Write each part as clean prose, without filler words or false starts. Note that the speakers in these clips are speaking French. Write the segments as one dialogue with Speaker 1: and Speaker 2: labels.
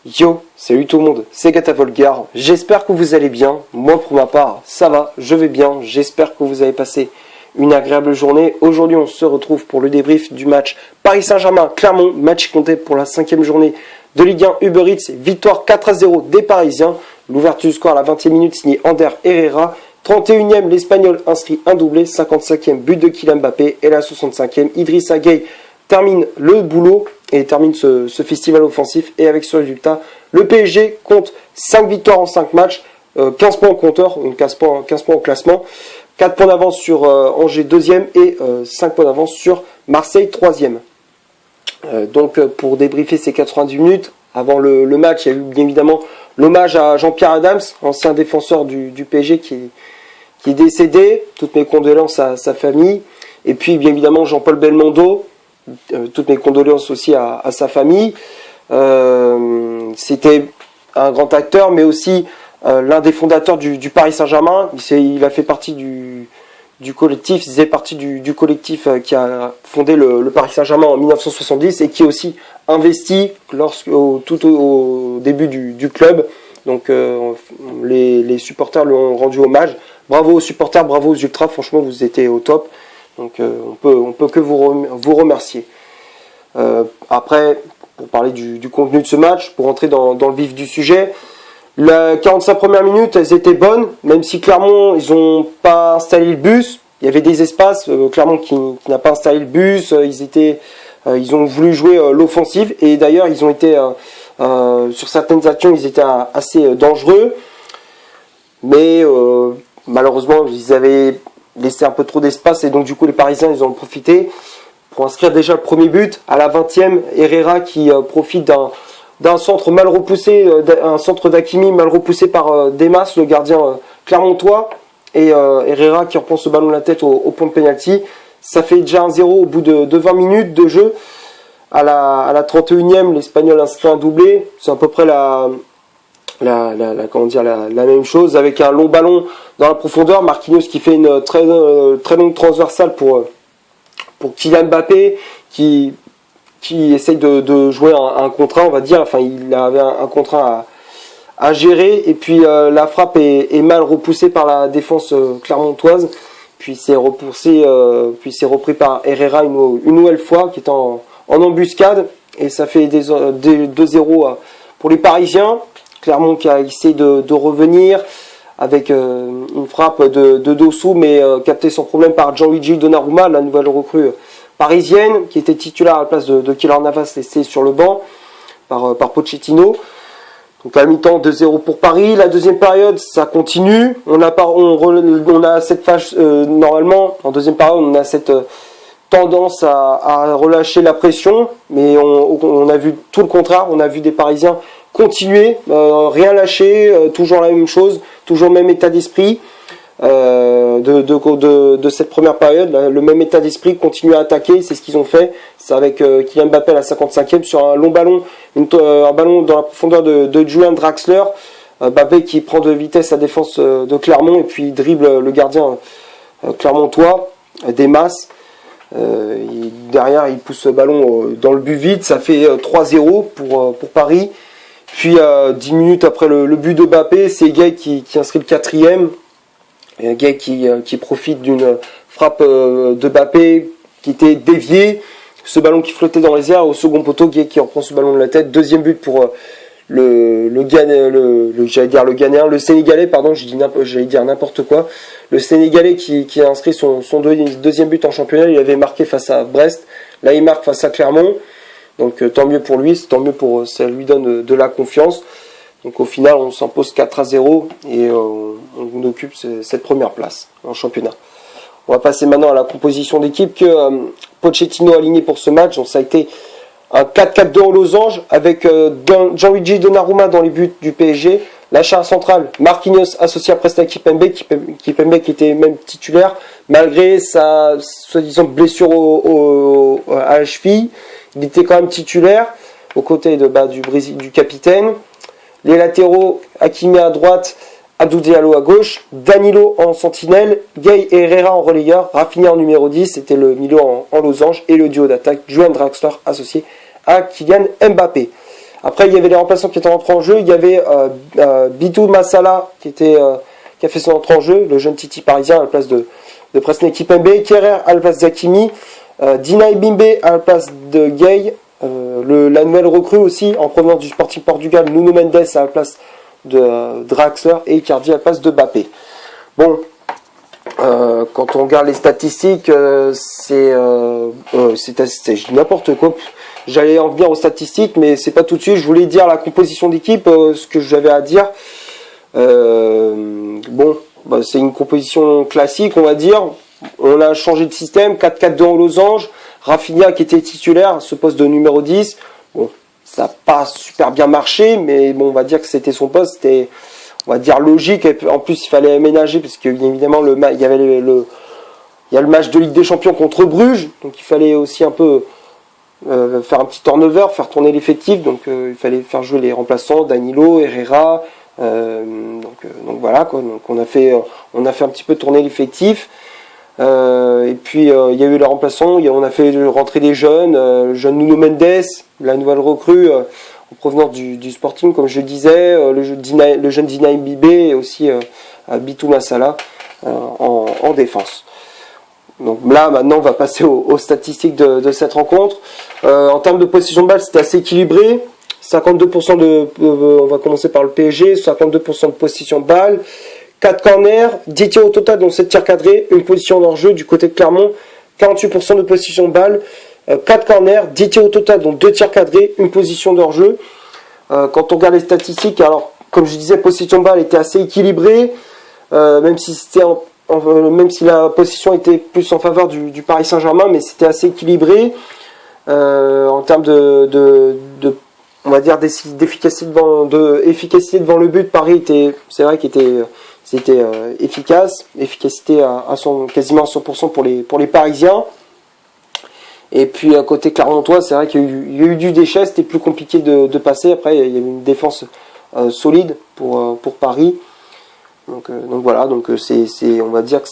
Speaker 1: Yo, salut tout le monde, c'est Gata Volgar, j'espère que vous allez bien, moi pour ma part, ça va, je vais bien, j'espère que vous avez passé une agréable journée. Aujourd'hui on se retrouve pour le débrief du match Paris Saint-Germain-Clermont, match compté pour la 5e journée de Ligue 1 Uber Eats, victoire 4-0 des Parisiens, l'ouverture du score à la 20e minute signée Ander Herrera, 31e l'Espagnol inscrit un doublé, 55e but de Kylian Mbappé et la 65e Idrissa Gueye termine le boulot et termine ce festival offensif. Et avec ce résultat, le PSG compte 5 victoires en 5 matchs, 15 points au compteur, donc 15 points au classement, 4 points d'avance sur Angers 2e et 5 points d'avance sur Marseille 3e. Donc pour débriefer ces 90 minutes, avant le match, il y a eu bien évidemment l'hommage à Jean-Pierre Adams, ancien défenseur du PSG qui est décédé. Toutes mes condoléances à sa famille. Et puis bien évidemment Jean-Paul Belmondo, toutes mes condoléances aussi à sa famille. C'était un grand acteur, mais aussi l'un des fondateurs du Paris Saint-Germain. Il a fait partie du collectif, il faisait partie du collectif qui a fondé le Paris Saint-Germain en 1970 et qui a aussi investi tout au début du club. Donc les supporters lui ont rendu hommage. Bravo aux supporters, bravo aux ultras, franchement vous étiez au top. Donc on peut que vous remercier. Après, pour parler du contenu de ce match, pour entrer dans le vif du sujet, les 45 premières minutes, elles étaient bonnes, même si Clermont, ils n'ont pas installé le bus. Il y avait des espaces, Clermont qui n'a pas installé le bus, ils ont voulu jouer l'offensive, et d'ailleurs ils ont été, sur certaines actions, ils étaient assez dangereux, mais malheureusement ils avaient laissé un peu trop d'espace, et donc du coup les Parisiens ils ont profité pour inscrire déjà le premier but à la 20e. Herrera qui profite d'un centre mal repoussé, un centre d'Hakimi mal repoussé par Demas, le gardien clermontois, et Herrera qui reprend ce ballon de la tête au point de pénalty. Ça fait déjà 1-0 au bout de 20 minutes de jeu. À la 31e, l'Espagnol inscrit un doublé. C'est à peu près la même chose, avec un long ballon dans la profondeur. Marquinhos qui fait une très longue transversale pour Kylian Mbappé qui essaye de jouer un contre 1, on va dire. Enfin, il avait un contre 1 à gérer, et puis la frappe est mal repoussée par la défense clermontoise, puis c'est repris par Herrera une nouvelle fois, qui est en embuscade, et ça fait 2-0 pour les Parisiens. Clermont qui a essayé de revenir avec une frappe de Dossou, mais captée sans problème par Gianluigi Donnarumma, la nouvelle recrue parisienne, qui était titulaire à la place de Keylor Navas, laissé sur le banc par Pochettino. Donc à la mi-temps, 2-0 pour Paris. La deuxième période, ça continue. On a cette phase, normalement, en deuxième période, on a cette tendance à relâcher la pression, mais on a vu tout le contraire. On a vu des Parisiens continuer, rien lâcher, toujours la même chose, toujours le même état d'esprit de cette première période, le même état d'esprit, continuer à attaquer, c'est ce qu'ils ont fait. C'est avec Kylian Mbappé à la 55e sur un long ballon, un ballon dans la profondeur de Julian Draxler. Mbappé qui prend de vitesse la défense de Clermont et puis dribble le gardien clermontois, Demas. Derrière, il pousse le ballon dans le but vide, ça fait 3-0 pour Paris. Puis 10 minutes après le but de Mbappé, c'est Gueye qui inscrit le 4e. Gueye qui profite d'une frappe de Mbappé qui était déviée. Ce ballon qui flottait dans les airs au second poteau, Gueye qui reprend ce ballon de la tête. Deuxième but pour le Ghanéen, le Sénégalais, pardon, j'allais dire n'importe quoi. Le Sénégalais qui a inscrit son deuxième but en championnat. Il avait marqué face à Brest. Là, il marque face à Clermont. Donc tant mieux pour lui, tant mieux ça lui donne de la confiance. Donc au final, on s'impose 4-0 et on occupe cette première place en championnat. On va passer maintenant à la composition d'équipe que Pochettino a aligné pour ce match. Donc ça a été un 4-4-2 en losange avec Gianluigi Donnarumma dans les buts du PSG. La charge centrale, Marquinhos associé à Presnel Kimpembe qui était même titulaire malgré sa soi-disant blessure à la cheville. Il était quand même titulaire aux côtés du capitaine. Les latéraux, Hakimi à droite, Abdou Diallo à gauche, Danilo en sentinelle, Gueye et Herrera en relayeur, Rafinha en numéro 10, c'était le milieu en losange, et le duo d'attaque, Julian Draxler associé à Kylian Mbappé. Après, il y avait les remplaçants qui étaient entrés en jeu. Il y avait Bidou Massala qui a fait son entrée en jeu, le jeune Titi parisien à la place de Presnel Kimpembe, Kerrer à la place d'Hakimi, Dina Bimbe à la place de Gay, la nouvelle recrue aussi en provenance du Sporting Portugal, Nuno Mendes à la place de Draxler et Icardi à la place de Mbappé. Bon, quand on regarde les statistiques, c'est n'importe quoi. J'allais en venir aux statistiques, mais c'est pas tout de suite. Je voulais dire la composition d'équipe, ce que j'avais à dire. Bon, c'est une composition classique, on va dire. On a changé de système, 4-4-2 en losange. Rafinha qui était titulaire, ce poste de numéro 10. Bon, ça n'a pas super bien marché, mais bon, on va dire que c'était son poste. C'était, on va dire, logique. Et en plus, il fallait aménager, parce que évidemment, il y avait le match de Ligue des Champions contre Bruges. Donc il fallait aussi un peu faire un petit turnover, faire tourner l'effectif. Donc il fallait faire jouer les remplaçants, Danilo, Herrera. Donc voilà quoi. Donc on a fait un petit peu tourner l'effectif. Et puis il y a eu les remplaçants. On a fait rentrer des jeunes, le jeune Nuno Mendes, la nouvelle recrue en provenance du Sporting, comme je disais, le jeune Dina Bimbe et aussi Bidou Massala en défense. Donc là, maintenant, on va passer aux statistiques de cette rencontre. En termes de possession de balle, c'était assez équilibré. 52% on va commencer par le PSG, 52% de possession de balle. 4 corners, 10 tirs au total, dont 7 tirs cadrés, une position d'hors-jeu du côté de Clermont. 48% de possession de balle. 4 corners, 10 tirs au total, dont 2 tirs cadrés, une position d'hors-jeu. Quand on regarde les statistiques, alors, comme je disais, possession de balle était assez équilibrée. Même si la possession était plus en faveur du Paris Saint-Germain, mais c'était assez équilibré en termes on va dire d'efficacité efficacité devant le but. Paris c'est vrai qu'il était efficace, efficacité quasiment à 100% pour les Parisiens. Et puis à côté clermontois, c'est vrai qu'il y a eu du déchet, c'était plus compliqué de passer. Après, il y a eu une défense solide pour Paris. Donc voilà, on va dire que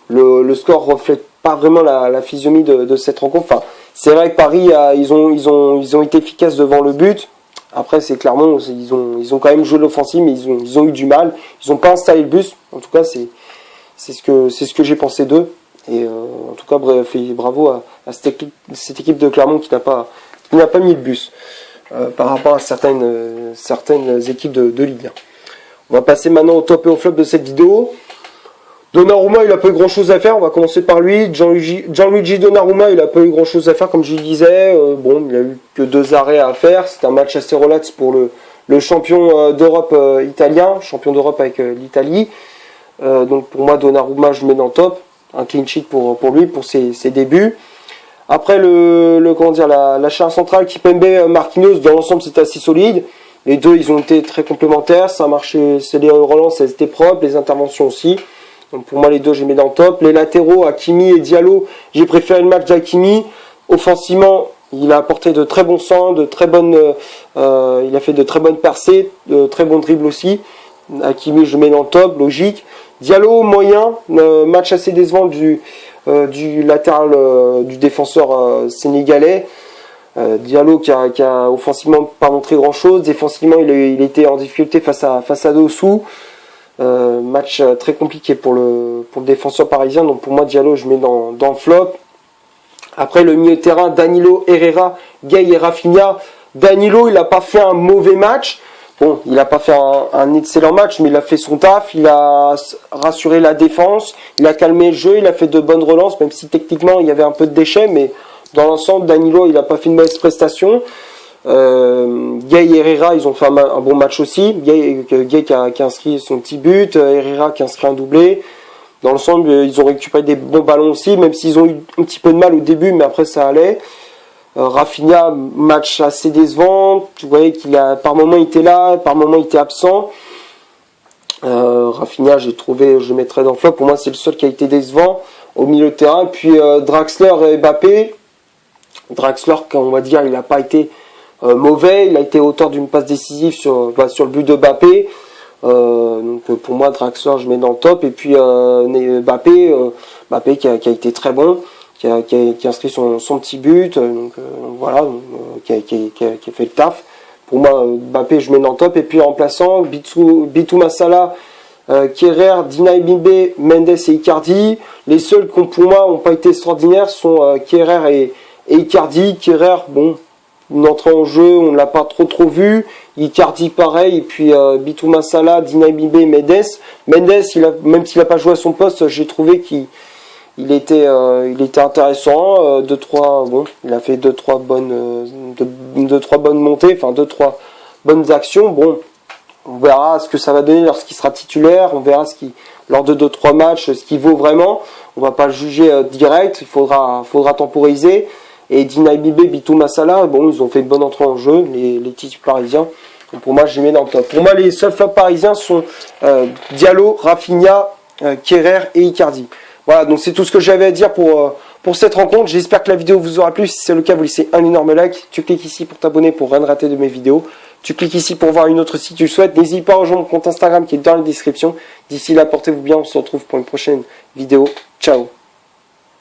Speaker 1: le score reflète pas vraiment la physionomie de cette rencontre. Enfin, c'est vrai que Paris ils ont été efficaces devant le but. Après, c'est clairement ils ont quand même joué l'offensive, mais ils ont eu du mal. Ils ont pas installé le bus. En tout cas, c'est ce que j'ai pensé d'eux. Et en tout cas, bravo à cette équipe de Clermont qui n'a pas mis le bus par rapport à certaines équipes de Ligue 1. On va passer maintenant au top et au flop de cette vidéo. Donnarumma, il a pas eu grand chose à faire. On va commencer par lui. Gianluigi Donnarumma, il a pas eu grand chose à faire, comme je disais. Bon, il a eu que 2 arrêts à faire. C'était un match assez relax pour le champion d'Europe italien, champion d'Europe avec l'Italie. Donc pour moi, Donnarumma, je mets dans le top. Un clean sheet pour lui, pour ses débuts. Après la charge centrale, Kimpembe, Marquinhos, dans l'ensemble, c'était assez solide. Les deux, ils ont été très complémentaires. Ça a marché, les relances, elles étaient propres, les interventions aussi. Donc pour moi, les deux, j'ai mis dans le top. Les latéraux, Hakimi et Diallo, j'ai préféré le match d'Hakimi. Offensivement, il a apporté de très bons centres, il a fait de très bonnes percées, de très bons dribbles aussi. Hakimi, je mets dans le top, logique. Diallo, moyen, match assez décevant du latéral, du défenseur sénégalais. Diallo qui a offensivement pas montré grand chose, défensivement il était en difficulté face à Dossou. Match très compliqué pour le défenseur parisien, donc pour moi Diallo je mets dans le flop. Après le milieu de terrain, Danilo, Herrera, Gay et Rafinha. Danilo, il n'a pas fait un mauvais match. Bon, il n'a pas fait un excellent match, mais il a fait son taf, il a rassuré la défense, il a calmé le jeu, il a fait de bonnes relances, même si techniquement il y avait un peu de déchets, mais dans l'ensemble, Danilo, il n'a pas fait une mauvaise prestation. Gay et Herrera, ils ont fait un bon match aussi. Gay qui a inscrit son petit but, Herrera qui a inscrit un doublé. Dans l'ensemble, ils ont récupéré des bons ballons aussi, même s'ils ont eu un petit peu de mal au début, mais après ça allait. Rafinha, match assez décevant. Vous voyez par moment il était là, par moment il était absent. Rafinha, je mettrais dans le flop. Pour moi, c'est le seul qui a été décevant au milieu de terrain. Puis Draxler et Mbappé. Draxler, on va dire, il n'a pas été mauvais. Il a été auteur d'une passe décisive sur le but de Mbappé. Donc pour moi, Draxler, je mets dans le top. Et puis Mbappé qui a été très bon, qui a inscrit son petit but. Voilà, qui a fait le taf. Pour moi, Mbappé, je mets dans le top. Et puis remplaçant, Bitouma Salah, Kerrer, Dinaï Bimbe, Mendes et Icardi. Les seuls qui, pour moi, n'ont pas été extraordinaires sont Kerrer et Icardi. Kerrer, bon, une entrée en jeu, on ne l'a pas trop vu. Icardi, pareil. Et puis Bitouma Salah, Dinaï Bimbe et Mendes. Mendes, même s'il n'a pas joué à son poste, j'ai trouvé qu'il était intéressant. Bon, il a fait 2-3 bonnes montées, enfin 2-3 bonnes actions. Bon, on verra ce que ça va donner lorsqu'il sera titulaire. On verra lors de 2-3 matchs ce qu'il vaut vraiment. On va pas le juger direct. Il faudra temporiser. Et Dinaï Bimbe, Bitouma Salah, bon, ils ont fait une bonne entrée en jeu, les titres parisiens. Donc pour moi, je les mets dans le top. Pour moi, les seuls flops parisiens sont Diallo, Rafinha, Kerrer et Icardi. Voilà, donc c'est tout ce que j'avais à dire pour cette rencontre. J'espère que la vidéo vous aura plu. Si c'est le cas, vous laissez un énorme like. Tu cliques ici pour t'abonner pour rien rater de mes vidéos. Tu cliques ici pour voir une autre si tu le souhaites. N'hésite pas à rejoindre mon compte Instagram qui est dans la description. D'ici là, portez-vous bien. On se retrouve pour une prochaine vidéo. Ciao.